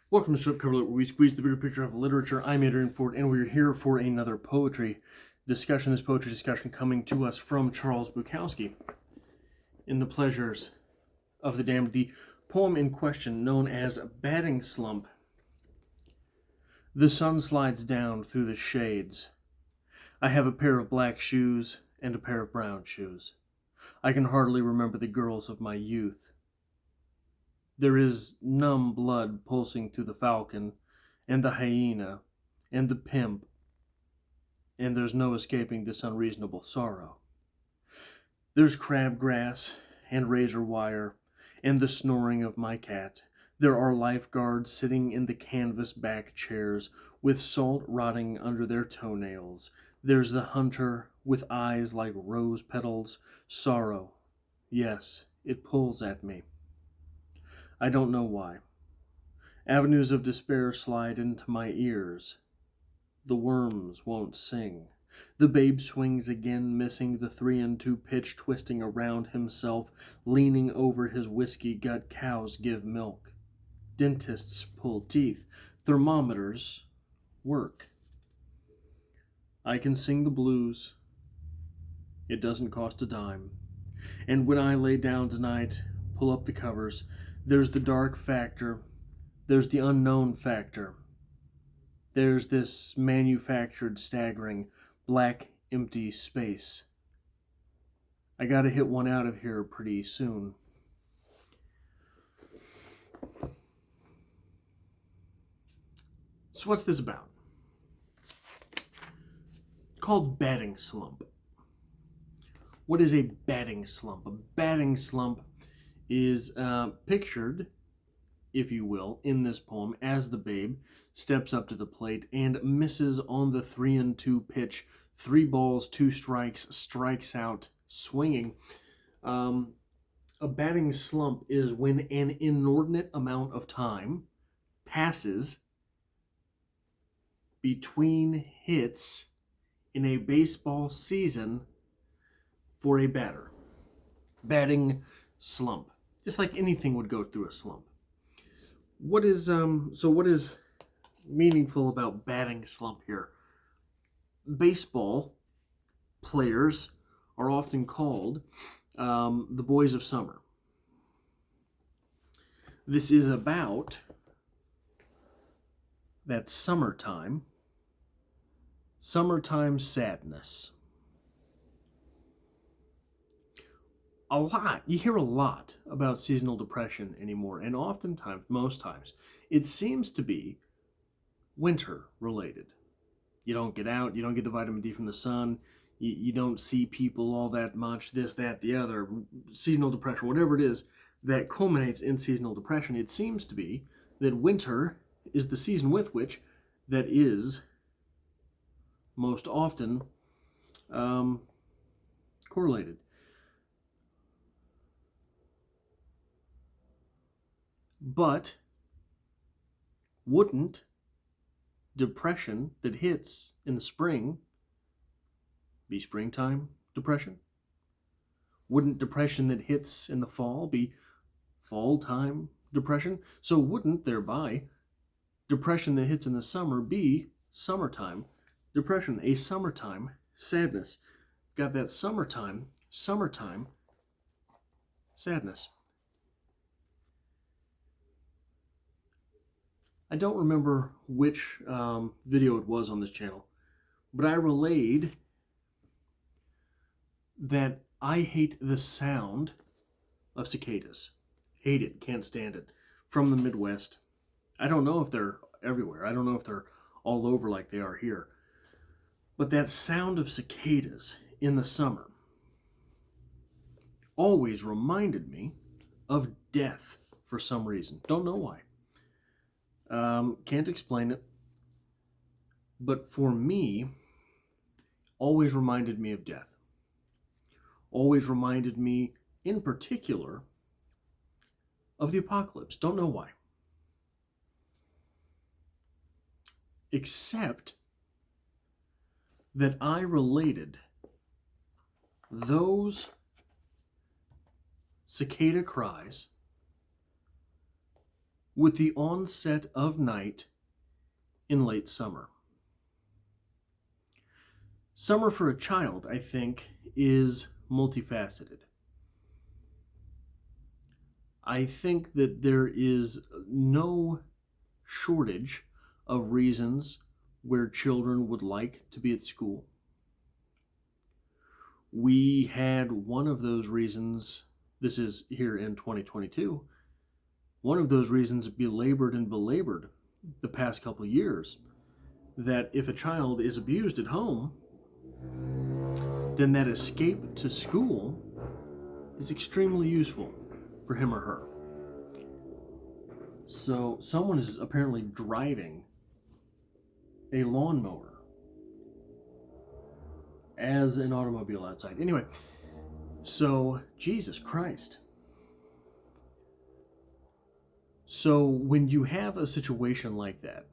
Welcome to Strip Cover Lit, where we squeeze the bigger picture of literature. I'm Adrian Ford, and we're here for another poetry discussion. This poetry discussion coming to us from Charles Bukowski in The Pleasures of the Damned. The poem in question, known as Batting Slump. The sun slides down through the shades. I have a pair of black shoes and a pair of brown shoes. I can hardly remember the girls of my youth. There is numb blood pulsing through the falcon, and the hyena, and the pimp, and there's no escaping this unreasonable sorrow. There's crabgrass, and razor wire, and the snoring of my cat. There are lifeguards sitting in the canvas back chairs, with salt rotting under their toenails. There's the hunter, with eyes like rose petals. Sorrow, yes, it pulls at me. I don't know why. Avenues of despair slide into my ears. The worms won't sing. The babe swings again, missing the 3-2 pitch, twisting around himself, leaning over his whiskey gut. Cows give milk. Dentists pull teeth. Thermometers work. I can sing the blues. It doesn't cost a dime. And when I lay down tonight, pull up the covers, there's the dark factor, there's the unknown factor, there's this manufactured, staggering, black, empty space. I gotta hit one out of here pretty soon. So what's this about? It's called Batting Slump. What is a batting slump? A batting slump is pictured, if you will, in this poem as the babe steps up to the plate and misses on the 3-2 pitch. 3 balls, 2 strikes, strikes out swinging. A batting slump is when an inordinate amount of time passes between hits in a baseball season for a batter. Batting slump. Just like anything would go through a slump. What is meaningful about batting slump here? Baseball players are often called the boys of summer. This is about that summertime sadness. You hear a lot about seasonal depression anymore, and oftentimes, most times, it seems to be winter related. You don't get out, you don't get the vitamin D from the sun, you don't see people all that much, this, that, the other, seasonal depression, whatever it is that culminates in seasonal depression. It seems to be that winter is the season with which that is most often correlated. But wouldn't depression that hits in the spring be springtime depression? Wouldn't depression that hits in the fall be fall-time depression? So wouldn't, thereby, depression that hits in the summer be summertime depression, a summertime sadness? Got that summertime sadness. I don't remember which video it was on this channel, but I relayed that I hate the sound of cicadas. Hate it, can't stand it. From the Midwest. I don't know if they're everywhere. I don't know if they're all over like they are here. But that sound of cicadas in the summer always reminded me of death for some reason. Don't know why. Can't explain it, but for me, always reminded me of death. Always reminded me, in particular, of the apocalypse. Don't know why. Except that I related those cicada cries with the onset of night in late summer. Summer for a child, I think, is multifaceted. I think that there is no shortage of reasons where children would like to be at school. We had one of those reasons, this is here in 2022, one of those reasons belabored the past couple of years, that if a child is abused at home, then that escape to school is extremely useful for him or her. So someone is apparently driving a lawnmower as an automobile outside. Anyway, so Jesus Christ. So when you have a situation like that,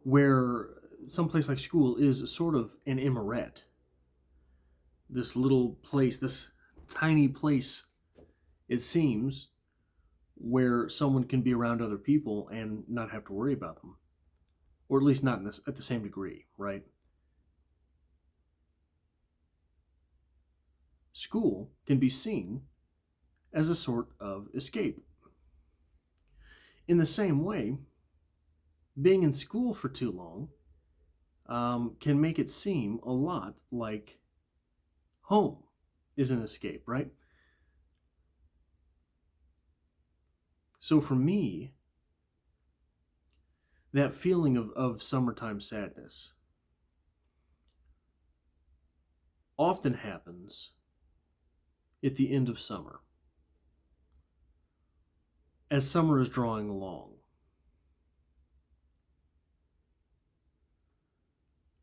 where someplace like school is sort of an immorete, this little place, this tiny place, it seems, where someone can be around other people and not have to worry about them, or at least not at the same degree, right? School can be seen as a sort of escape. In the same way, being in school for too long can make it seem a lot like home is an escape, right? So for me, that feeling of summertime sadness often happens at the end of summer, as summer is drawing along.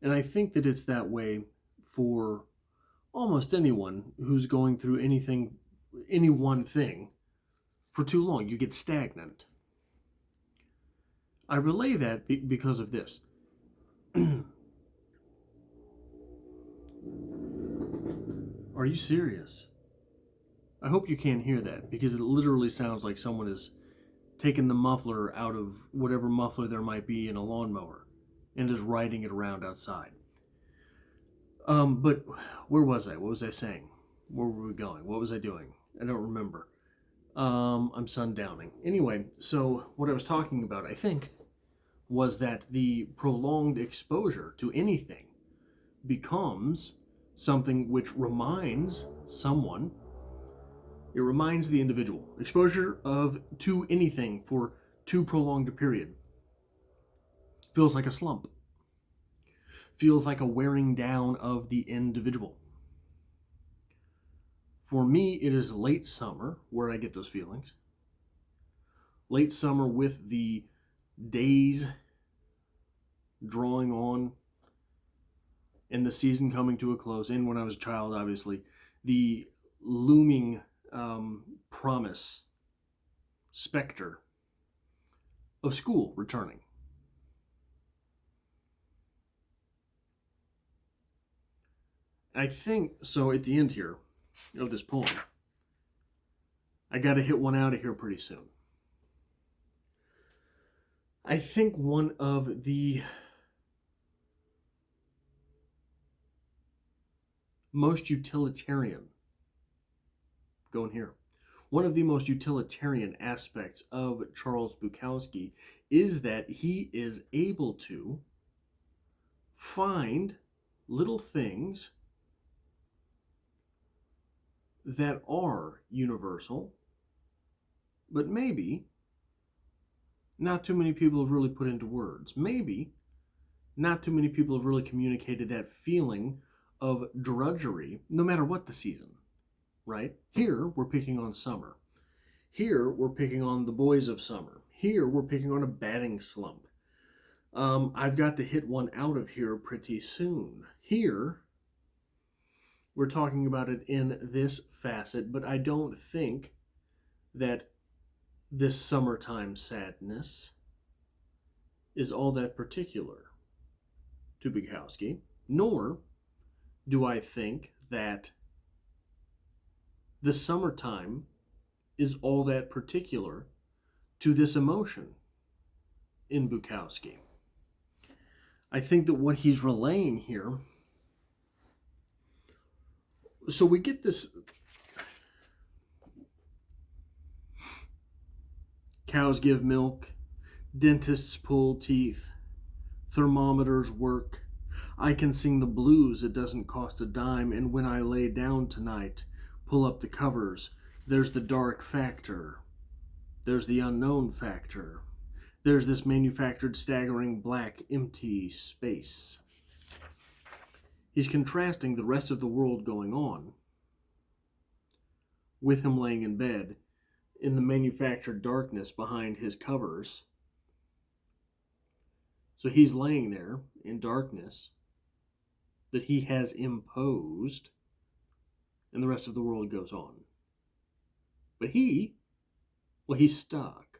And I think that it's that way for almost anyone who's going through any one thing for too long. You get stagnant. I relay that because of this. Are you serious? I hope you can't hear that, because it literally sounds like someone is taking the muffler out of whatever muffler there might be in a lawnmower and is riding it around outside. But where was I? What was I saying? Where were we going? What was I doing? I don't remember. I'm sundowning. Anyway, so what I was talking about, I think, was that the prolonged exposure to anything becomes something which reminds someone, it reminds the individual. Exposure to anything for too prolonged a period feels like a slump. Feels like a wearing down of the individual. For me, it is late summer where I get those feelings. Late summer with the days drawing on and the season coming to a close. And when I was a child, obviously, the looming promise, specter of school returning. I think, so at the end here of this poem, I got to hit one out of here pretty soon. I think one of the most utilitarian, going here, one of the most utilitarian aspects of Charles Bukowski is that he is able to find little things that are universal, but maybe not too many people have really put into words. Maybe not too many people have really communicated that feeling of drudgery, no matter what the season, right? Here, we're picking on summer. Here, we're picking on the boys of summer. Here, we're picking on a batting slump. I've got to hit one out of here pretty soon. Here, we're talking about it in this facet, but I don't think that this summertime sadness is all that particular to Bukowski, nor do I think that the summertime is all that particular to this emotion in Bukowski. I think that what he's relaying here, so we get this cows give milk, dentists pull teeth, thermometers work. I can sing the blues, it doesn't cost a dime, and when I lay down tonight, pull up the covers, there's the dark factor, there's the unknown factor, there's this manufactured staggering black empty space. He's contrasting the rest of the world going on with him laying in bed in the manufactured darkness behind his covers. So he's laying there in darkness that he has imposed, and the rest of the world goes on. But he's stuck.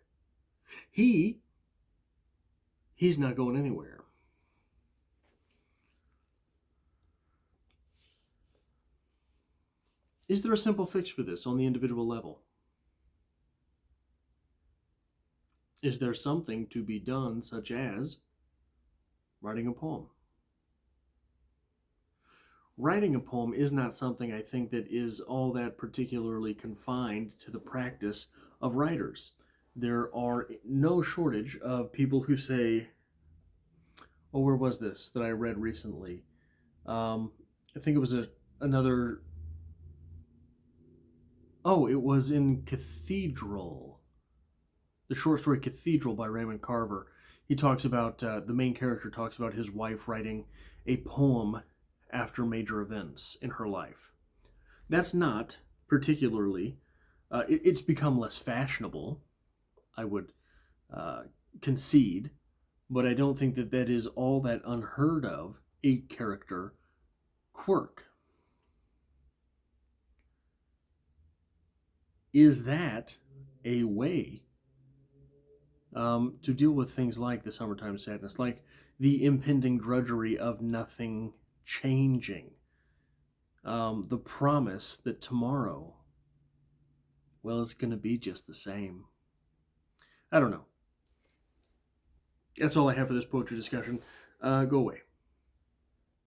He's not going anywhere. Is there a simple fix for this on the individual level? Is there something to be done, such as writing a poem? Writing a poem is not something I think that is all that particularly confined to the practice of writers. There are no shortage of people who say, oh, where was this that I read recently? I think it was it was in Cathedral. The short story Cathedral by Raymond Carver. He talks about, the main character talks about his wife writing a poem after major events in her life. That's not particularly, it's become less fashionable, I would concede, but I don't think that that is all that unheard of a character quirk. Is that a way to deal with things like the summertime sadness, like the impending drudgery of nothing changing, the promise that tomorrow, well, it's going to be just the same? I don't know. That's all I have for this poetry discussion. Go away.